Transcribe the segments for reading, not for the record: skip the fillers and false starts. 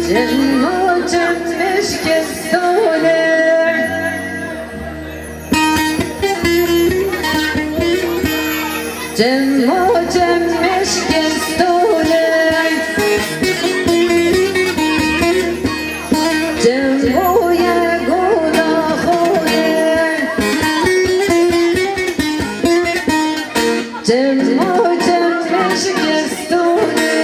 Cemma cemmeş kestane Cemma cemmeş kestane Cemma ye gula khone Cemma cemmeş kestane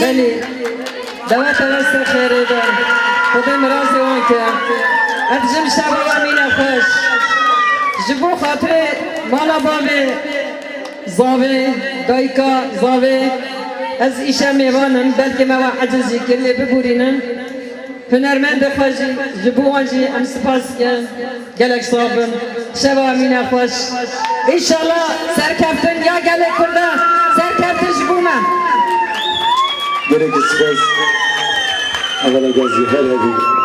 بله دوات واسه خیره دار خدا مرازی اون که افجم شب و امین خوش جبو خاطر مالا بابه زاوه دایکا زاوه از ایشا میوانم بلکه موا عجزی کرده ببورینم هنرمند خوشی جبو آنجی ام سپاس کن گلک صابم شب و امین خوش انشالله سرکفتن یا گلک کرده سرکفتن جبو من Gerek istemez. Evvela gazi her hadi.